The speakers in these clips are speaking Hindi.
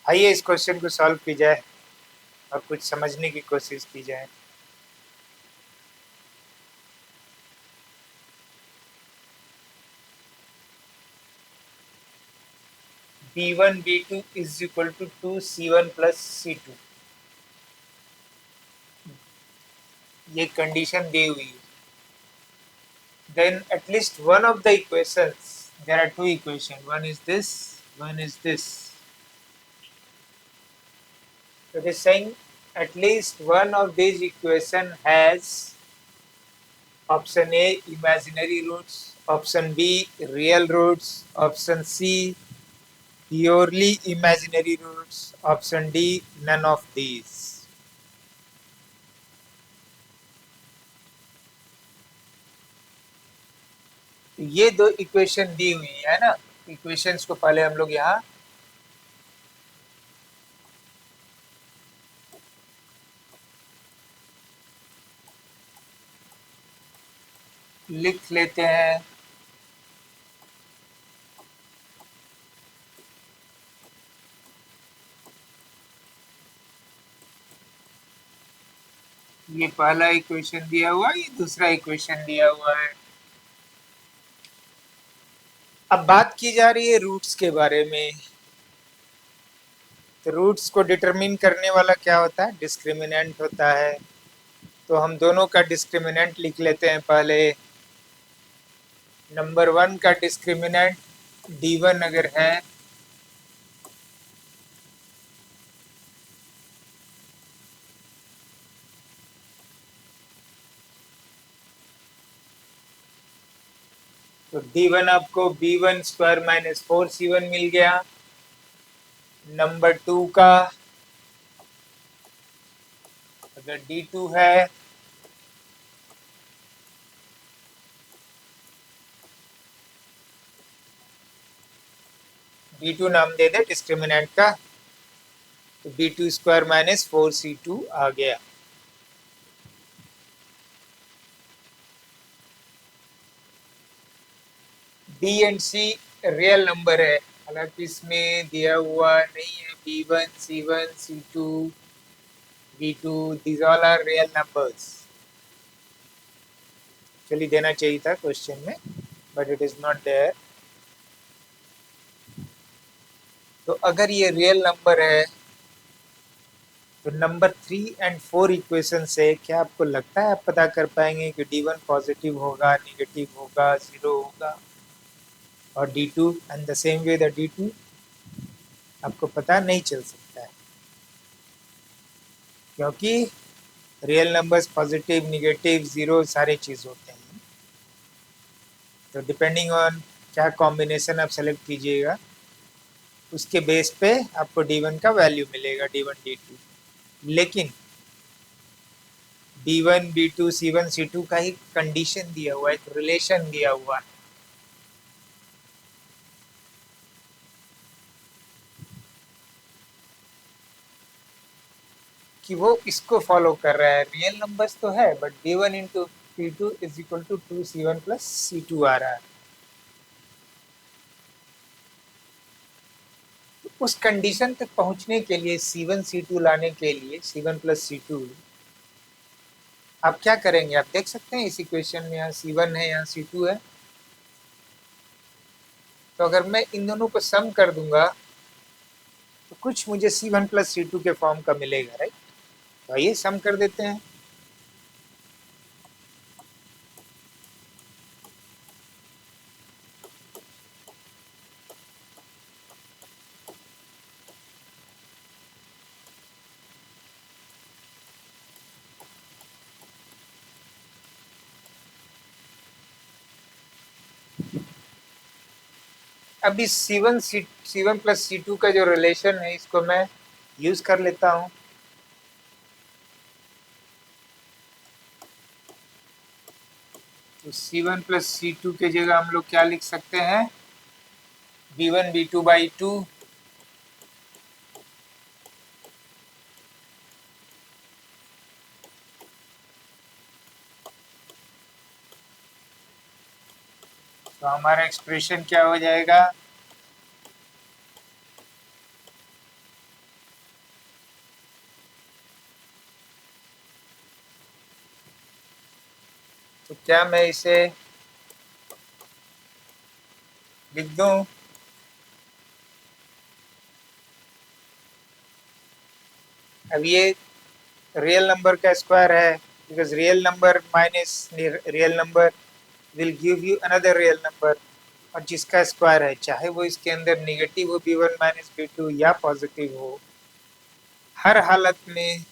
आइए इस क्वेश्चन को सॉल्व की जाए और कुछ समझने की कोशिश की जाए। B1 B2 is equal to 2C1 plus C2, ये कंडीशन दी हुई है। Then at least one of the equations, there are two equations, one is this, one is this. So it is saying at least one of these equation has option A imaginary roots, option B real roots, option C purely imaginary roots, option D none of these. ये दो इक्वेशन दी हुई है ना। इक्वेशंस को पहले हम लोग यहाँ लिख लेते हैं। ये पहला इक्वेशन दिया हुआ है, ये दूसरा इक्वेशन दिया हुआ है। अब बात की जा रही है रूट्स के बारे में। तो रूट्स को डिटरमिन करने वाला क्या होता है? डिस्क्रिमिनेंट होता है। तो हम दोनों का डिस्क्रिमिनेंट लिख लेते हैं पहले। नंबर 1 का डिस्क्रिमिनेंट D1 अगर है तो D1 आपको B1 स्क्वायर माइनस 4C1 मिल गया। नंबर 2 का अगर D2 है B2 नाम दे दे डिस्क्रिमिनेंट का, तो B2 स्क्वायर माइनस 4C2 आ गया। B and C real number है, हालांकि इसमें दिया हुआ नहीं है। B1 C1 C2 B2 these all are real numbers। चलिए देना चाहिए था क्वेश्चन में, but it is not there. तो अगर ये रियल नंबर है तो नंबर 3 एंड 4 इक्वेशन से क्या आपको लगता है आप पता कर पाएंगे कि D1 पॉजिटिव होगा, नेगेटिव होगा, जीरो होगा, और D2 and the same way the D2? आपको पता नहीं चल सकता है, क्योंकि real numbers positive, negative, zero सारे चीज होते हैं। तो डिपेंडिंग ऑन क्या कॉम्बिनेशन आप सेलेक्ट कीजिएगा, उसके बेस पे आपको D1 का वैल्यू मिलेगा, D1 D2। लेकिन B1 B2 C1 C2 का ही कंडीशन दिया हुआ है, एक रिलेशन दिया हुआ है। कि वो इसको फॉलो कर रहा है। रियल नंबर्स तो है, but B1 into P2 is equal to 2C1 plus C2 आ रहा है। तो उस कंडीशन तक पहुंचने के लिए, C1 C2 लाने के लिए, C1 प्लस C2, आप क्या करेंगे? आप देख सकते हैं इस इक्वेशन में यहाँ C1 है, यहाँ C2 है। तो अगर मैं इन दोनों को सम कर दूंगा तो कुछ मुझे C1 प्लस C2 के फॉर्म का मिलेगा, राइट? तो आइए सम कर देते हैं। अब इस C1 प्लस C2 का जो रिलेशन है, इसको मैं यूज कर लेता हूँ। तो C1 प्लस C2 के जगह हम लोग क्या लिख सकते हैं? B1 B2 बाई 2 तो हमारा एक्सप्रेशन क्या हो जाएगा? तो क्या मैं इसे लिख दूं? अब ये रियल नंबर का स्क्वायर है, because real number minus real number will give you another real number, और जिसका स्क्वायर है चाहे वो इसके अंदर नेगेटिव हो b1 माइनस b2 या पॉजिटिव हो, हर हालत में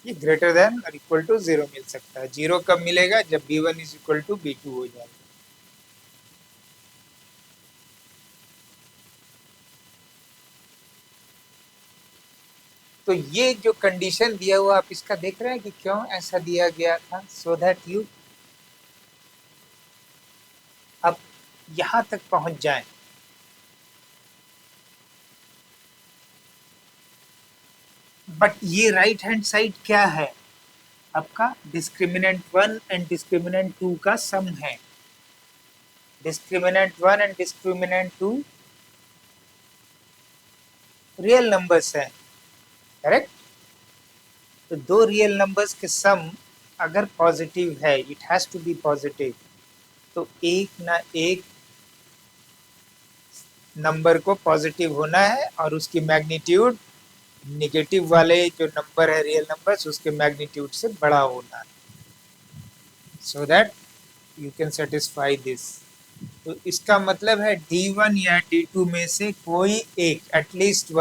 ये ग्रेटर देन और इक्वल टू जीरो मिल सकता है। जीरो कब मिलेगा? जब b1 is equal to b2 हो जाएगा। तो ये जो कंडीशन दिया हुआ, आप इसका देख रहे हैं कि क्यों ऐसा दिया गया था, सो दैट यू अब यहां तक पहुंच जाएं। बट ये राइट हैंड साइड क्या है? आपका discriminant one and discriminant two का सम है। Discriminant one and discriminant two real numbers हैं, करेक्ट? तो दो रियल नंबर्स के सम अगर पॉजिटिव है, it has to be positive, तो एक ना एक नंबर को पॉजिटिव होना है और उसकी मैग्नीट्यूड नेगेटिव वाले जो नंबर है रियल नंबर्स उसके मैग्नीट्यूड से बड़ा होना है, so that you can satisfy this. तो इसका मतलब है D1 या D2 में से कोई एक, at least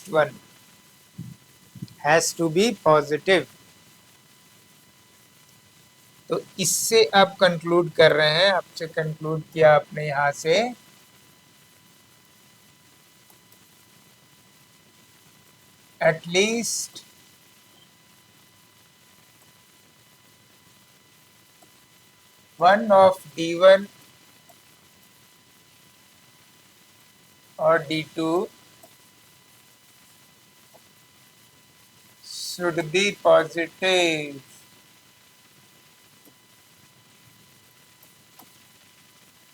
one has to be positive. तो इससे आप कंक्लूड कर रहे हैं, आपसे कंक्लूड किया आपने यहां से एटलीस्ट वन ऑफ D1 और D2 should be positive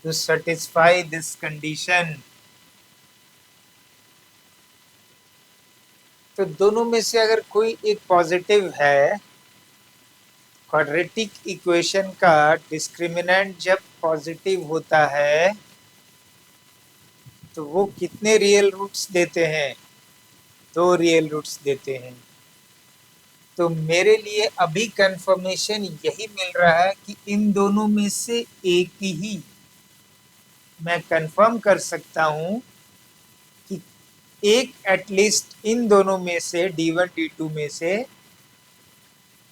to satisfy this condition। तो दोनों में से अगर कोई एक पॉजिटिव है, क्वाड्रेटिक इक्वेशन का डिस्क्रिमिनेंट जब पॉजिटिव होता है तो वो कितने रियल रूट्स देते हैं? दो रियल रूट्स देते हैं। तो मेरे लिए अभी कंफर्मेशन यही मिल रहा है कि इन दोनों में से एक ही मैं कंफर्म कर सकता हूं कि एक एटलीस्ट इन दोनों में से D1 D2 में से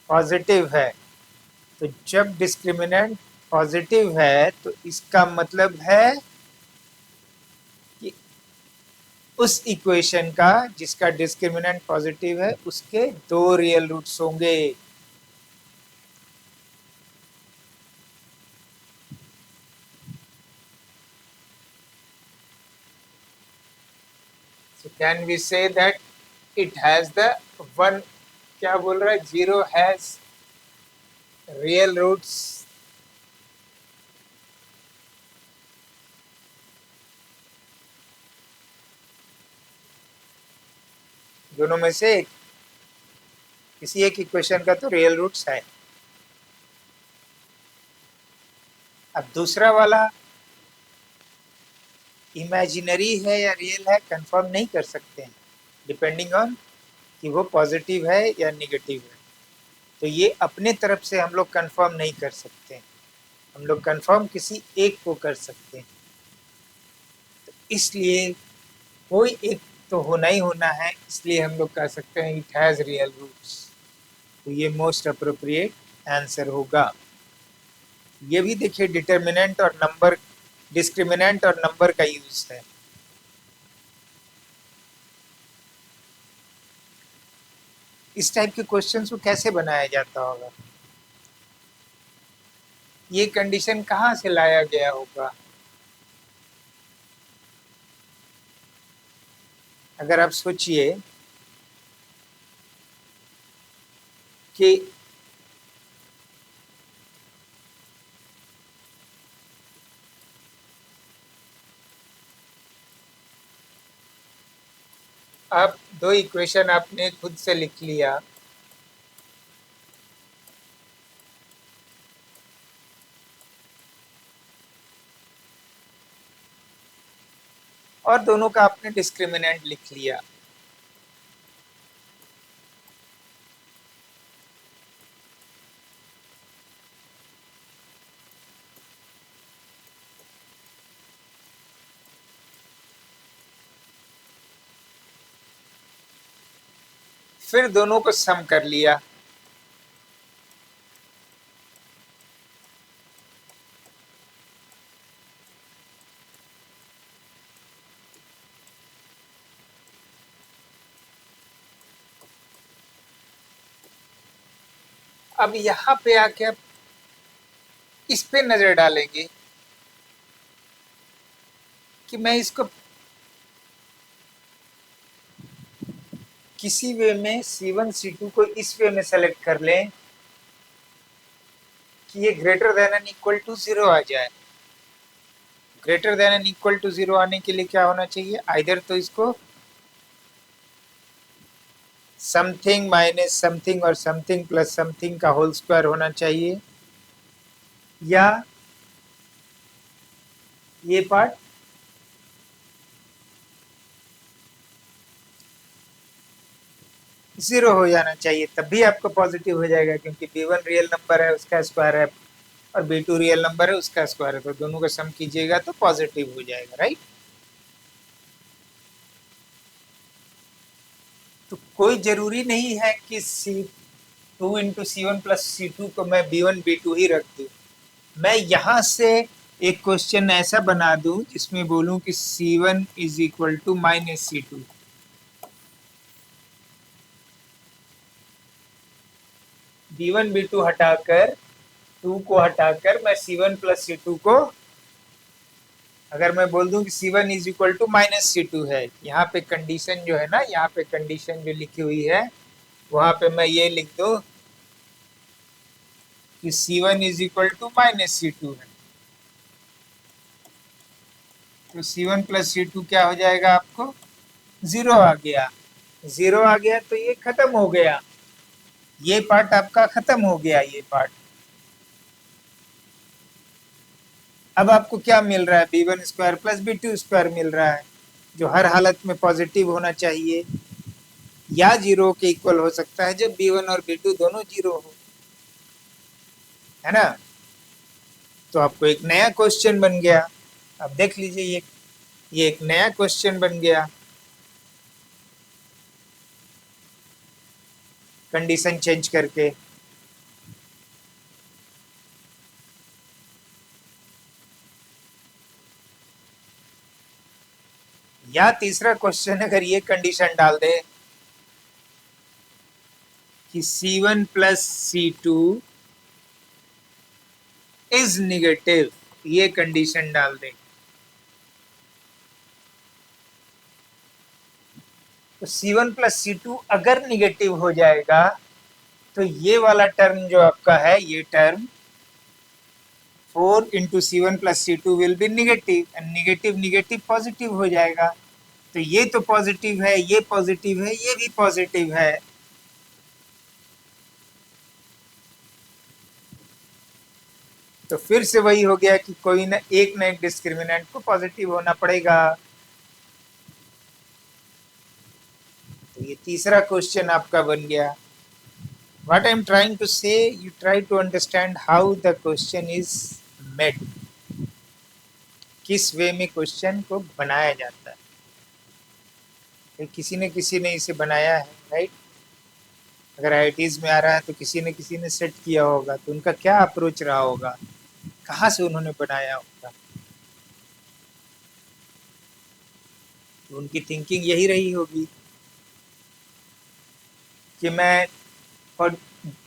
पॉजिटिव है। तो जब डिस्क्रिमिनेंट पॉजिटिव है तो इसका मतलब है कि उस इक्वेशन का जिसका डिस्क्रिमिनेंट पॉजिटिव है उसके दो रियल रूट्स होंगे। So can we say that it has the one, क्या बोल रहा है, जीरो हैज रियल रूट्स? दोनों में से किसी एक इक्वेशन का तो रियल रूट्स है। अब दूसरा वाला इमेजिनरी है या रियल है कंफर्म नहीं कर सकते हैं, डिपेंडिंग ऑन कि वो पॉजिटिव है या नेगेटिव है। तो ये अपने तरफ से हम लोग कंफर्म नहीं कर सकते हैं, हम लोग कंफर्म किसी एक को कर सकते हैं। तो इसलिए कोई एक तो होना ही होना है, इसलिए हम लोग कह सकते हैं इट हैज रियल रूट्स। तो ये मोस्ट अप्रोप्रिएट आंसर होगा। ये भी देखिए डिटर्मिनेंट और नंबर, डिस्क्रिमिनेंट और नंबर का यूज है। इस टाइप के क्वेश्चंस को कैसे बनाया जाता होगा? ये कंडीशन कहाँ से लाया गया होगा? अगर आप सोचिए कि आप दो इक्वेशन आपने खुद से लिख लिया, और दोनों का आपने डिस्क्रिमिनेंट लिख लिया। फिर दोनों को सम कर लिया। अब यहाँ पे आके आप इस पे नजर डालेंगे कि मैं इसको किसी वे में C1 C2 को इस वे में सेलेक्ट कर लें कि ये greater than and equal to 0 आ जाए। Greater than and equal to 0 आने के लिए क्या होना चाहिए, आइदर तो इसको समथिंग माइनस समथिंग और समथिंग प्लस समथिंग का होल स्क्वायर होना चाहिए, या ये पार्ट जीरो हो जाना चाहिए, तब भी आपको पॉजिटिव हो जाएगा, क्योंकि B1 रियल नंबर है उसका स्क्वायर है और B2 रियल नंबर है उसका स्क्वायर है, तो दोनों का सम कीजिएगा तो पॉजिटिव हो जाएगा, राइट। तो कोई जरूरी नहीं है कि C2 into C1 plus C2 को मैं B1 B2 ही रख दूं। मैं यहां से एक क्वेश्चन ऐसा बना दूं जिसमें बोलूं कि C1 is equal to minus C2। B1 B2 हटाकर 2 को हटाकर मैं C1 प्लस C2 को, अगर मैं बोल दूं कि C1 is equal to minus C2 है, यहाँ पे कंडीशन जो है ना, यहाँ पे कंडीशन जो लिखी हुई है वहां पे मैं ये लिख दूं कि C1 is equal to minus C2 है, तो C1 प्लस C2 क्या हो जाएगा, आपको जीरो आ गया। जीरो आ गया तो ये खत्म हो गया, ये पार्ट आपका खत्म हो गया, ये पार्ट। अब आपको क्या मिल रहा है, B1 square plus B2 square मिल रहा है, जो हर हालत में पॉजिटिव होना चाहिए या जीरो के इक्वल हो सकता है जब B1 और B2 दोनों जीरो हो, है ना। तो आपको एक नया क्वेश्चन बन गया। अब देख लीजिए, ये एक नया क्वेश्चन बन गया, कंडीशन चेंज करके। या तीसरा क्वेश्चन अगर ये कंडीशन डाल दे कि C1 plus C2 is negative, ये कंडीशन डाल दे, तो C1 प्लस C2 अगर निगेटिव हो जाएगा तो ये वाला टर्म जो आपका है, ये term 4 into C1 plus C2 will be negative, and negative negative positive हो जाएगा, तो ये तो पॉजिटिव है, ये पॉजिटिव है, ये भी पॉजिटिव है। तो फिर से वही हो गया कि कोई ना एक डिस्क्रिमिनेंट को पॉजिटिव होना पड़ेगा। तो ये तीसरा क्वेश्चन आपका बन गया। What I am trying to say, you try to understand how the question is made, किस वे में क्वेश्चन को बनाया जाता है। तो किसी ने इसे बनाया है, राइट। अगर IITs में आ रहा है तो किसी ने सेट किया होगा, तो उनका क्या अप्रोच रहा होगा, कहाँ से उन्होंने बनाया होगा, तो उनकी थिंकिंग यही रही होगी कि मैं और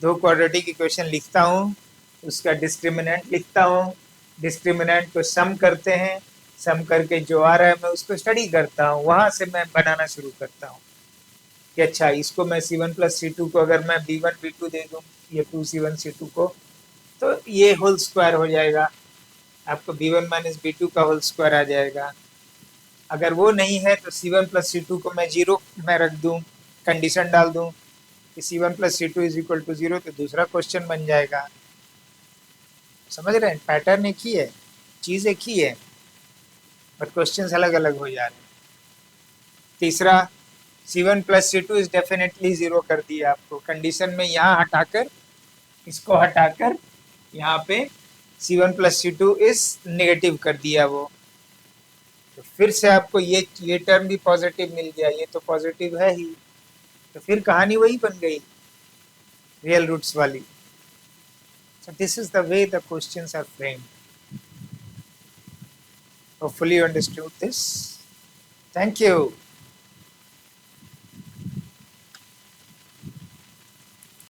दो क्वाड्रेटिक इक्वेशन लिखता हूँ, उसका डिस्क्रिमिनेंट लिखता हूँ, डिस्क्रिमिनेंट को सम करते हैं, सम करके जो आ रहा है मैं उसको स्टडी करता हूँ, वहां से मैं बनाना शुरू करता हूँ कि अच्छा इसको मैं C1 प्लस C2 को अगर मैं B1 B2 दे दूँ, ये 2C1 C2 को, तो ये होल स्क्वायर हो जाएगा, आपको B1 माइनस B2 का होल स्क्वायर आ जाएगा। अगर वो नहीं है तो C1 प्लस C2 को मैं जीरो में रख दूं, कंडीशन डाल दूं कि C1 plus C2 is equal to zero, तो दूसरा क्वेश्चन बन जाएगा। समझ रहे हैं, पैटर्न एक ही है, चीज एक ही है, बट क्वेश्चंस अलग अलग हो जा रहे हैं। तीसरा, C1 plus C2 is definitely zero कर दिया आपको, कंडीशन में यहाँ हटाकर, इसको हटाकर यहाँ पे C1 plus C2 is negative कर दिया वो, तो फिर से आपको ये टर्म भी पॉजिटिव मिल गया, ये तो पॉजिटिव है ही, तो फिर कहानी वही बन गई, रियल रूट्स वाली। So this is the way the questions are framed. Hopefully you understood this. Thank you.